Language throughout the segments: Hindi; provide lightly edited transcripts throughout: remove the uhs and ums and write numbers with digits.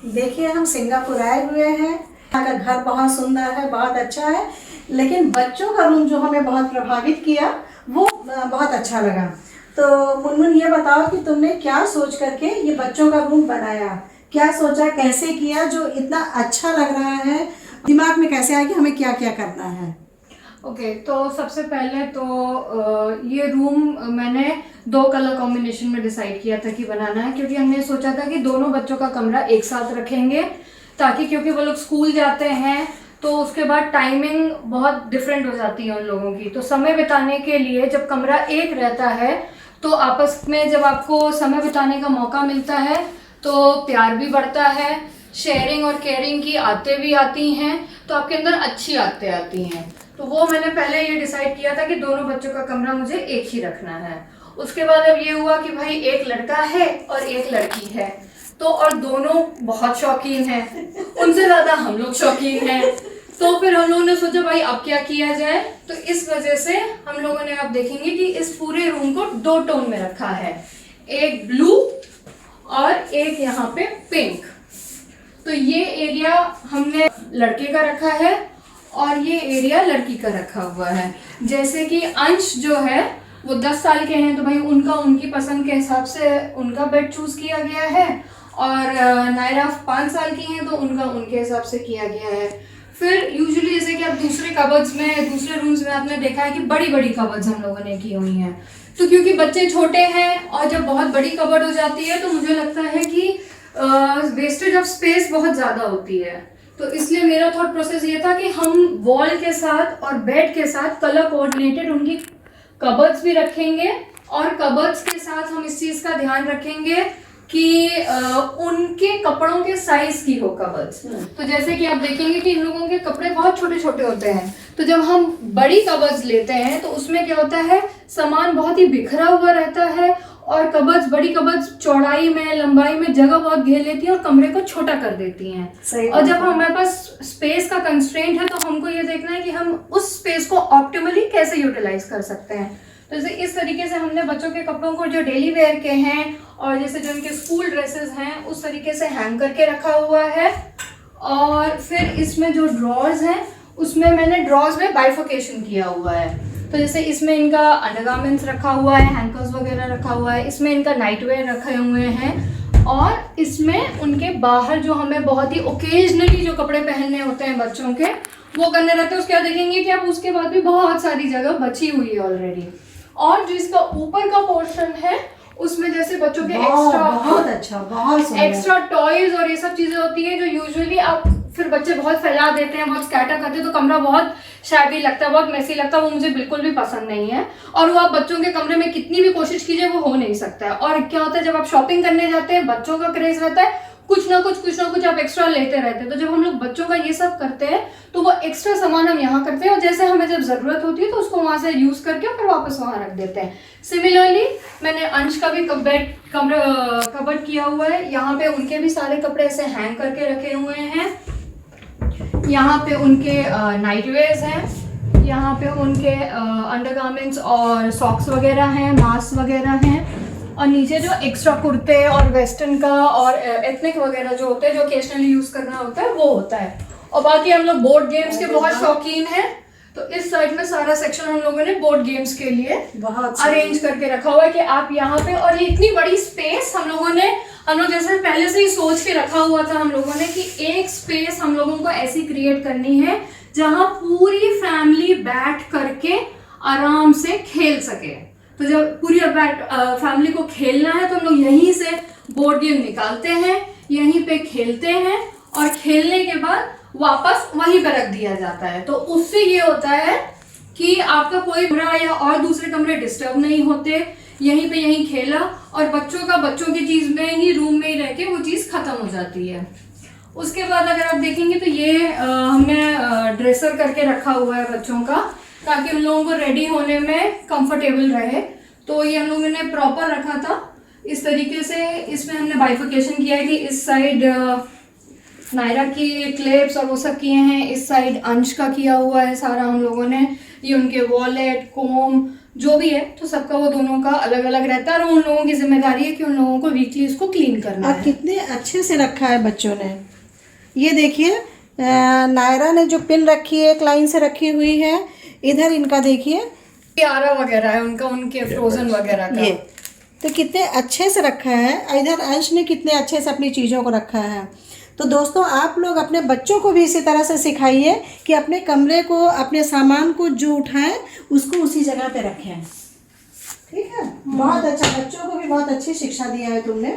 देखिए, हम सिंगापुर आए हुए हैं। यहाँ का घर बहुत सुंदर है, बहुत अच्छा है, लेकिन बच्चों का रूम जो हमें बहुत प्रभावित किया वो बहुत अच्छा लगा। तो मुनमुन, ये बताओ कि तुमने क्या सोच करके ये बच्चों का रूम बनाया, क्या सोचा, कैसे किया जो इतना अच्छा लग रहा है, दिमाग में कैसे आया कि हमें क्या क्या करना है? तो सबसे पहले तो ये रूम मैंने 2 कलर कॉम्बिनेशन में डिसाइड किया था कि बनाना है, क्योंकि हमने सोचा था कि दोनों बच्चों का कमरा एक साथ रखेंगे, ताकि क्योंकि वो लोग स्कूल जाते हैं तो उसके बाद टाइमिंग बहुत डिफरेंट हो जाती है उन लोगों की। तो समय बिताने के लिए जब कमरा एक रहता है तो आपस में जब आपको समय बिताने का मौका मिलता है तो प्यार भी बढ़ता है, शेयरिंग और केयरिंग की आदतें भी आती हैं, तो आपके अंदर अच्छी आदतें आती हैं। तो वो मैंने पहले ये डिसाइड किया था कि दोनों बच्चों का कमरा मुझे एक ही रखना है। उसके बाद अब ये हुआ कि भाई एक लड़का है और एक लड़की है, तो और दोनों बहुत शौकीन हैं, उनसे ज्यादा हम लोग शौकीन हैं। तो फिर हम लोगों ने सोचा भाई अब क्या किया जाए, तो इस वजह से हम लोगों ने अब देखेंगे कि इस पूरे रूम को 2 टोन में रखा है, एक ब्लू और एक यहाँ पे पिंक। तो ये एरिया हमने लड़के का रखा है और ये एरिया लड़की का रखा हुआ है। जैसे कि अंश जो है वो 10 साल के हैं, तो भाई उनका उनकी पसंद के हिसाब से उनका बेड चूज किया गया है, और नायरा 5 साल की हैं तो उनका उनके हिसाब से किया गया है। फिर यूजुअली जैसे कि आप दूसरे कबर्ड्स में, दूसरे रूम्स में आपने देखा है कि बड़ी बड़ी कबर्ड्स हम लोगों ने की हुई हैं, तो क्योंकि बच्चे छोटे हैं और जब बहुत बड़ी कबर्ड हो जाती है तो मुझे लगता है कि वेस्टेज ऑफ स्पेस बहुत ज्यादा होती है। तो इसलिए मेरा थॉट प्रोसेस ये था कि हम वॉल के साथ और बेड के साथ कलर कोऑर्डिनेटेड उनकी कबर्ड्स भी रखेंगे, और कबर्ड्स के साथ हम इस चीज का ध्यान रखेंगे कि उनके कपड़ों के साइज की हो कबर्ड्स। तो जैसे कि आप देखेंगे कि इन लोगों के कपड़े बहुत छोटे छोटे होते हैं, तो जब हम बड़ी कबर्ड्स लेते हैं तो उसमें क्या होता है, सामान बहुत ही बिखरा हुआ रहता है, और कबर्ड्स, बड़ी कबर्ड्स चौड़ाई में लंबाई में जगह बहुत घेर लेती है और कमरे को छोटा कर देती हैं। और जब हमारे पास स्पेस का कंस्ट्रेंट है तो हमको ये देखना है कि हम उस स्पेस को ऑप्टिमली कैसे यूटिलाइज कर सकते हैं। तो जैसे इस तरीके से हमने बच्चों के कपड़ों को जो डेली वेयर के हैं और जैसे जो इनके स्कूल ड्रेसेस हैं उस तरीके से हैंग करके रखा हुआ है। और फिर इसमें जो ड्रॉर्स हैं उसमें मैंने ड्रॉर्स में बाइफिकेशन किया हुआ है। तो जैसे इसमें इनका अंडरगारमेंट्स रखा हुआ है, हैंकर्स वगैरह रखा हुआ है, इसमें इनका नाइटवेयर रखे हुए हैं, और इसमें उनके बाहर जो हमें बहुत ही ओकेजनली जो कपड़े पहनने होते हैं बच्चों के वो करने रहते हैं। उसके बाद देखेंगे कि आप उसके बाद भी बहुत सारी जगह बची हुई है ऑलरेडी। और जो इसका ऊपर का पोर्शन है उसमें जैसे बच्चों के एक्स्ट्रा टॉयज और ये सब चीजें होती है जो यूजुअली आप फिर बच्चे बहुत फैला देते हैं, बहुत स्कैटर करते हैं, तो कमरा बहुत शैबी लगता है, बहुत मेसी लगता है, वो मुझे बिल्कुल भी पसंद नहीं है। और वो आप बच्चों के कमरे में कितनी भी कोशिश कीजिए वो हो नहीं सकता है। और क्या होता है, जब आप शॉपिंग करने जाते हैं बच्चों का क्रेज रहता है, कुछ ना कुछ आप एक्स्ट्रा लेते रहते हैं। तो जब हम लोग बच्चों का ये सब करते हैं तो वो एक्स्ट्रा सामान हम यहाँ करते हैं, और जैसे हमें जब जरूरत होती है तो उसको वहां से यूज करके फिर वापस वहां रख देते हैं। सिमिलरली मैंने अंश का भी कबर्ड किया हुआ है, यहाँ पे उनके भी सारे कपड़े ऐसे हैंग करके रखे हुए हैं। यहाँ पे उनके नाइटवेयर्स हैं, यहाँ पे उनके अंडरगारमेंट्स और सॉक्स वगैरह हैं, मास्क वगैरह हैं, और नीचे जो एक्स्ट्रा कुर्ते और वेस्टर्न का और एथनिक वगैरह जो होते हैं जो ओकेजनली यूज करना होता है वो होता है। और बाकी हम लोग बोर्ड गेम्स के बहुत शौकीन हैं, तो इस साइड में सारा सेक्शन हम लोगों ने बोर्ड गेम्स के लिए बहुत अरेंज करके रखा हुआ है कि आप यहाँ पे, और ये इतनी बड़ी स्पेस हम लोग जैसे पहले से ही सोच के रखा हुआ था हम लोगों ने कि एक स्पेस हम लोगों को ऐसी क्रिएट करनी है जहां पूरी फैमिली बैठ करके आराम से खेल सके। तो जब पूरी फैमिली को खेलना है तो हम लोग यहीं से बोर्ड गेम निकालते हैं, यहीं पे खेलते हैं, और खेलने के बाद वापस वहीं पर रख दिया जाता है। तो उससे ये होता है कि आपका कोई कमरा या और दूसरे कमरे डिस्टर्ब नहीं होते, यहीं पे यहीं खेला, और बच्चों की चीज में ही, रूम में ही रह के वो चीज खत्म हो जाती है। उसके बाद अगर आप देखेंगे तो ये हमने ड्रेसर करके रखा हुआ है बच्चों का, ताकि उन लोगों को रेडी होने में कंफर्टेबल रहे। तो ये हम लोगों ने प्रॉपर रखा था इस तरीके से। इसमें हमने बाइफिकेशन किया है कि इस साइड नायरा की क्लिप्स और वो सब किए हैं, इस साइड अंश का किया हुआ है सारा हम लोगों ने। ये उनके वॉलेट, कोम, जो भी है तो सबका वो दोनों का अलग अलग रहता है, और उन लोगों की जिम्मेदारी है कि उन लोगों को वीकली इसको क्लीन करना और है। कितने अच्छे से रखा है बच्चों ने। ये देखिए नायरा ने जो पिन रखी है एक लाइन से रखी हुई है। इधर इनका देखिए प्यारा वगैरह है उनका, उनके फ्रोजन वगैरह का। ये तो कितने अच्छे से रखा है। इधर अंश ने कितने अच्छे से अपनी चीज़ों को रखा है। तो दोस्तों आप लोग अपने बच्चों को भी इसी तरह से सिखाइए कि अपने कमरे को, अपने सामान को जो उठाएं उसको उसी जगह पे रखें। ठीक है, बहुत अच्छा, बच्चों को भी बहुत अच्छी शिक्षा दिया है तुमने।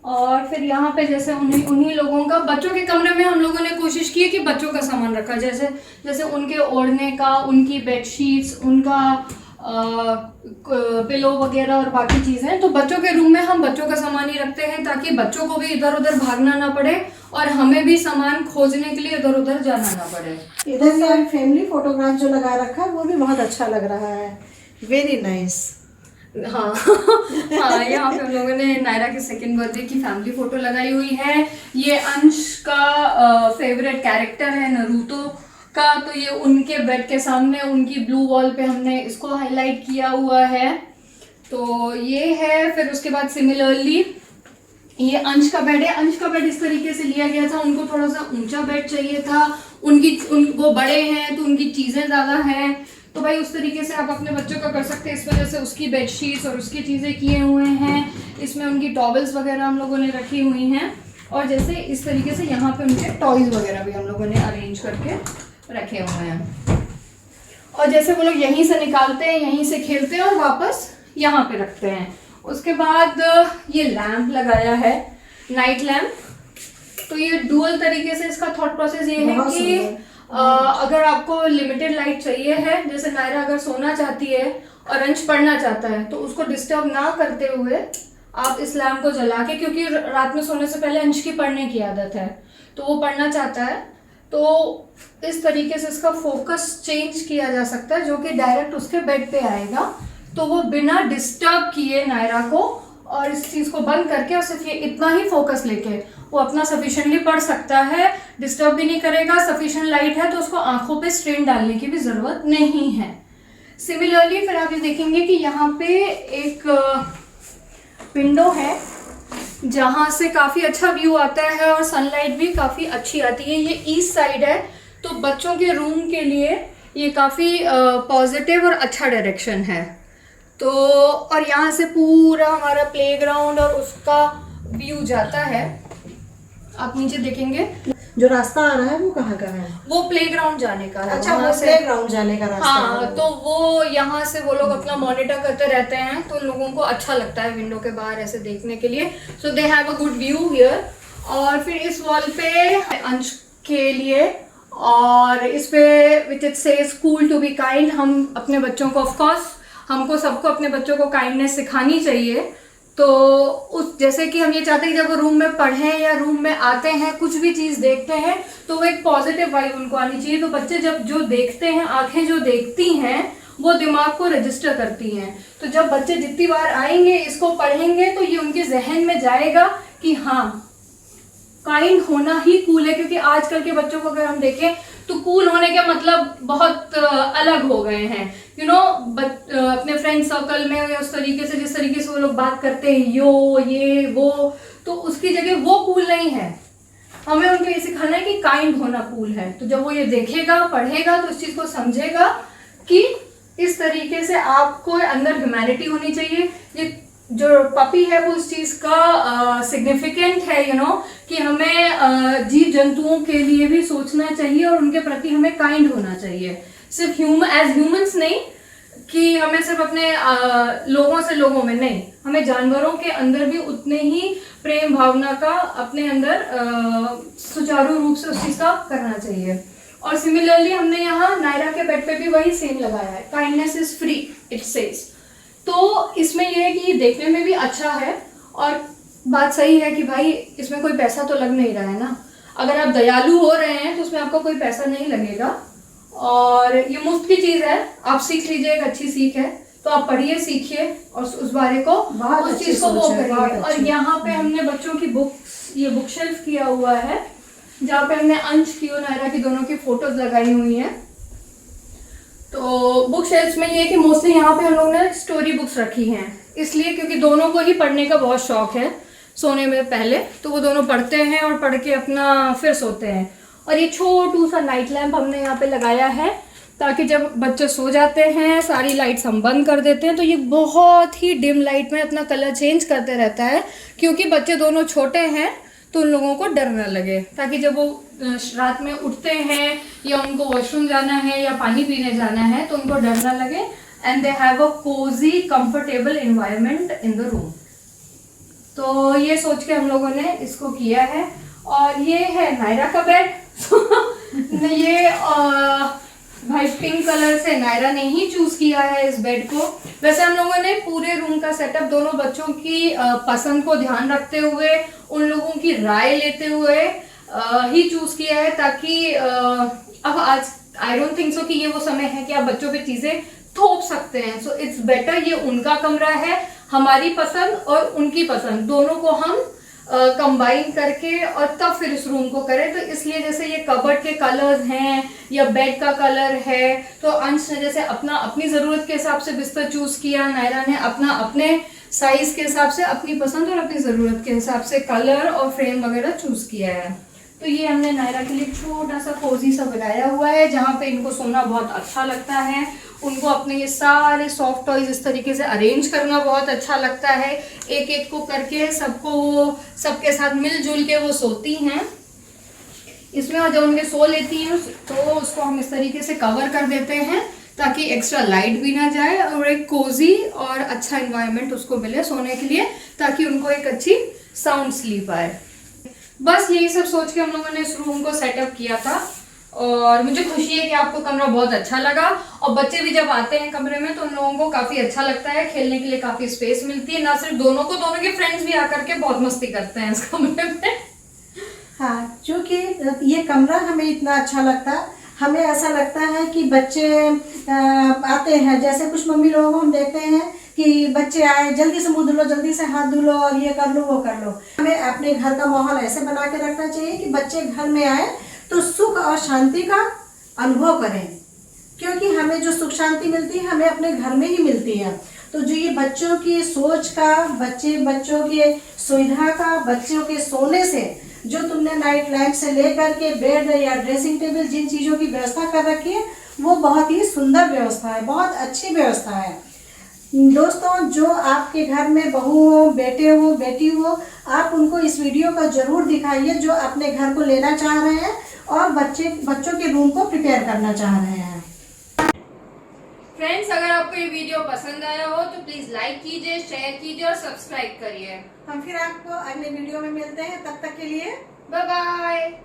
और फिर यहाँ पे जैसे उन्हीं लोगों का, बच्चों के कमरे में हम लोगों ने कोशिश की है कि बच्चों का सामान रखा, जैसे जैसे उनके ओढ़ने का, उनकी बेडशीट्स, उनका पिलो वगैरह और बाकी चीज़ें। तो बच्चों के रूम में हम बच्चों का सामान ही रखते हैं ताकि बच्चों को भी इधर उधर भागना ना पड़े और हमें भी सामान खोजने के लिए इधर उधर जाना ना पड़े। इधर ये फैमिली फोटोग्राफ जो लगा रखा है वो भी बहुत अच्छा लग रहा है। Very nice. हाँ हाँ, यहाँ पे हम लोगों ने नायरा के सेकंड बर्थडे की फैमिली फोटो लगाई हुई है। ये अंश का फेवरेट कैरेक्टर है नरूतो का, तो ये उनके बेड के सामने उनकी ब्लू वॉल पे हमने इसको हाईलाइट किया हुआ है। तो ये है। फिर उसके बाद सिमिलरली ये अंश का बेड है। अंश का बेड इस तरीके से लिया गया था, उनको थोड़ा सा ऊंचा बेड चाहिए था, वो बड़े हैं तो उनकी चीज़ें ज़्यादा हैं, तो भाई उस तरीके से आप अपने बच्चों का कर सकते हैं। इस वजह से उसकी बेडशीट्स और उसकी चीज़ें किए हुए हैं। इसमें उनकी टॉवल्स वगैरह हम लोगों ने रखी हुई हैं, और जैसे इस तरीके से यहाँ पे उनके टॉयज वगैरह भी हम लोगों ने अरेंज करके रखे हुए हैं। और जैसे वो लोग यहीं से निकालते हैं, यहीं से खेलते हैं और वापस यहाँ पे रखते हैं। उसके बाद ये लैंप लगाया है, नाइट लैंप। तो ये डुअल तरीके से इसका थॉट प्रोसेस ये है कि अगर आपको लिमिटेड लाइट चाहिए है, जैसे नायरा अगर सोना चाहती है और अंश पढ़ना चाहता है, तो उसको डिस्टर्ब ना करते हुए आप इस लैम्प को जला के, क्योंकि रात में सोने से पहले अंश की पढ़ने की आदत है, तो वो पढ़ना चाहता है, तो इस तरीके से इसका फोकस चेंज किया जा सकता है, जो कि डायरेक्ट उसके बेड पे आएगा, तो वो बिना डिस्टर्ब किए नायरा को और इस चीज़ को बंद करके और सिर्फ ये इतना ही फोकस लेके वो अपना सफिशिएंटली पढ़ सकता है, डिस्टर्ब भी नहीं करेगा। सफिशिएंट लाइट है तो उसको आंखों पे स्ट्रेन डालने की भी ज़रूरत नहीं है। सिमिलरली फिर आप ये देखेंगे कि यहाँ पे एक विंडो है जहाँ से काफ़ी अच्छा व्यू आता है और सनलाइट भी काफ़ी अच्छी आती है। ये ईस्ट साइड है, तो बच्चों के रूम के लिए ये काफ़ी पॉजिटिव और अच्छा डायरेक्शन है। तो और यहाँ से पूरा हमारा प्लेग्राउंड और उसका व्यू जाता है। आप नीचे देखेंगे जो रास्ता आ रहा है वो कहाँ का है? वो प्लेग्राउंड जाने का है। अच्छा, वो प्लेग्राउंड जाने का रास्ता हाँ, है। तो वो यहाँ से वो लोग अपना मॉनिटर करते रहते हैं, तो लोगों को अच्छा लगता है विंडो के बाहर ऐसे देखने के लिए। So they have a good view here. और फिर इस वॉल पे अंश के लिए, और इस पे which it says cool to be kind. हम अपने बच्चों को, ऑफ कोर्स हमको सबको अपने बच्चों को काइंडनेस सिखानी चाहिए। तो उस जैसे कि हम ये चाहते हैं कि जब वो रूम में पढ़ें या रूम में आते हैं, कुछ भी चीज़ देखते हैं, तो वो एक पॉजिटिव वाइब उनको आनी चाहिए। तो बच्चे जब जो देखते हैं, आंखें जो देखती हैं वो दिमाग को रजिस्टर करती हैं। तो जब बच्चे जितनी बार आएंगे, इसको पढ़ेंगे, तो ये उनके जहन में जाएगा कि हाँ, काइंड होना ही कूल है। क्योंकि आजकल के बच्चों को अगर हम देखें तो कूल होने के मतलब बहुत अलग हो गए हैं। यू नो, अपने फ्रेंड सर्कल में या उस तरीके से, जिस तरीके से वो लोग बात करते हैं, यो ये वो, तो उसकी जगह वो कूल नहीं है। हमें उनको ये सिखाना है कि काइंड होना कूल है। तो जब वो ये देखेगा, पढ़ेगा, तो इस चीज़ को समझेगा कि इस तरीके से आपको अंदर ह्यूमैनिटी होनी चाहिए। ये जो पपी है वो उस चीज़ का सिग्निफिकेंट है, यू नो, कि हमें जीव जंतुओं के लिए भी सोचना चाहिए और उनके प्रति हमें काइंड होना चाहिए। सिर्फ एज ह्यूमंस नहीं, कि हमें सिर्फ अपने लोगों से लोगों में नहीं, हमें जानवरों के अंदर भी उतने ही प्रेम भावना का अपने अंदर सुचारू रूप से उस चीज़ का करना चाहिए। और सिमिलरली हमने यहाँ नायरा के बेड पे भी वही सेम लगाया है, kindness is free it says. तो इसमें यह है कि ये देखने में भी अच्छा है, और बात सही है कि भाई इसमें कोई पैसा तो लग नहीं रहा है ना। अगर आप दयालु हो रहे हैं तो उसमें आपका कोई पैसा नहीं लगेगा, और ये मुफ्त की चीज़ है। आप सीख लीजिए, एक अच्छी सीख है, तो आप पढ़िए, सीखिए और उस बारे को, उस चीज़ को वो करिए। और यहाँ पे हमने बच्चों की बुक्स, ये बुक शेल्फ किया हुआ है, जहाँ पे हमने अंश की और नायरा की दोनों की फोटोज लगाई हुई हैं। तो बुक शेल्फ्स में ये है कि मोस्टली यहाँ पे हम लोगों ने स्टोरी बुक्स रखी हैं, इसलिए क्योंकि दोनों को ही पढ़ने का बहुत शौक है सोने में पहले, तो वो दोनों पढ़ते हैं और पढ़ के अपना फिर सोते हैं। और ये छोटू सा नाइट लैम्प हमने यहाँ पे लगाया है ताकि जब बच्चे सो जाते हैं सारी लाइट्स हम बंद कर देते हैं, तो ये बहुत ही डिम लाइट में अपना कलर चेंज करते रहता है, क्योंकि बच्चे दोनों छोटे हैं तो उन लोगों को डर ना लगे, ताकि जब वो रात में उठते हैं या उनको वॉशरूम जाना है या पानी पीने जाना है तो उनको डर ना लगे, and they have a cozy comfortable environment in the room. तो ये सोच के हम लोगों ने इसको किया है। और ये है नायरा का बेड। ये भाई पिंक कलर से नायरा ने ही चूज किया है इस बेड को। वैसे हम लोगों ने पूरे रूम का सेटअप दोनों बच्चों की पसंद को ध्यान रखते हुए, उन लोगों की राय लेते हुए ही चूज किया है, ताकि अब आज आई डोंट थिंक सो कि ये वो समय है कि आप बच्चों पे चीजें थोप सकते हैं। सो इट्स बेटर, ये उनका कमरा है, हमारी पसंद और उनकी पसंद दोनों को हम कंबाइन करके और तब फिर इस रूम को करें। तो इसलिए जैसे ये कबर्ड के कलर्स हैं या बेड का कलर है, तो अंश ने जैसे अपना अपनी ज़रूरत के हिसाब से बिस्तर चूज किया, नायरा ने अपना अपने साइज के हिसाब से अपनी पसंद और अपनी ज़रूरत के हिसाब से कलर और फ्रेम वगैरह चूज किया है। तो ये हमने नायरा के लिए छोटा सा कोजी सा बनाया हुआ है जहाँ पे इनको सोना बहुत अच्छा लगता है, उनको अपने ये सारे सॉफ्ट टॉयज इस तरीके से अरेंज करना बहुत अच्छा लगता है, एक एक को करके सबको वो सबके साथ मिलजुल के वो सोती हैं इसमें। और जब उनके सो लेती हैं तो उसको हम इस तरीके से कवर कर देते हैं ताकि एक्स्ट्रा लाइट भी ना जाए और एक कोजी और अच्छा इन्वायरमेंट उसको मिले सोने के लिए, ताकि उनको एक अच्छी साउंड स्लीप आए। बस यही सब सोच के हम लोगों ने इस रूम को सेटअप किया था और मुझे खुशी है कि आपको कमरा बहुत अच्छा लगा। और बच्चे भी जब आते हैं कमरे में तो उन लोगों को काफ़ी अच्छा लगता है, खेलने के लिए काफ़ी स्पेस मिलती है, ना सिर्फ दोनों को, दोनों के फ्रेंड्स भी आकर के बहुत मस्ती करते हैं इस कमरे में। हाँ, क्योंकि ये कमरा हमें इतना अच्छा लगता है, हमें ऐसा लगता है कि बच्चे आते हैं, जैसे कुछ मम्मी लोगों को हम देखते हैं कि बच्चे आए जल्दी से मुंह धुलो, जल्दी से हाथ धुलो और ये कर लो वो कर लो। हमें अपने घर का माहौल ऐसे बना के रखना चाहिए कि बच्चे घर में आए तो सुख और शांति का अनुभव करें, क्योंकि हमें जो सुख शांति मिलती है हमें अपने घर में ही मिलती है। तो जो ये बच्चों की सोच का, बच्चों की सुविधा का, बच्चों के सोने से जो तुमने नाइट लैम्प से लेकर के बेड या ड्रेसिंग टेबल जिन चीज़ों की व्यवस्था कर रखी है वो बहुत ही सुंदर व्यवस्था है, बहुत अच्छी व्यवस्था है। दोस्तों, जो आपके घर में बहू हो, बेटे हो, बेटी हो, आप उनको इस वीडियो का जरूर दिखाइए जो अपने घर को लेना चाह रहे हैं और बच्चों के रूम को प्रिपेयर करना चाह रहे हैं। फ्रेंड्स, अगर आपको ये वीडियो पसंद आया हो तो प्लीज लाइक कीजिए, शेयर कीजिए और सब्सक्राइब करिए। हम फिर आपको अगले वीडियो में मिलते हैं, तब तक के लिए बाय बाय।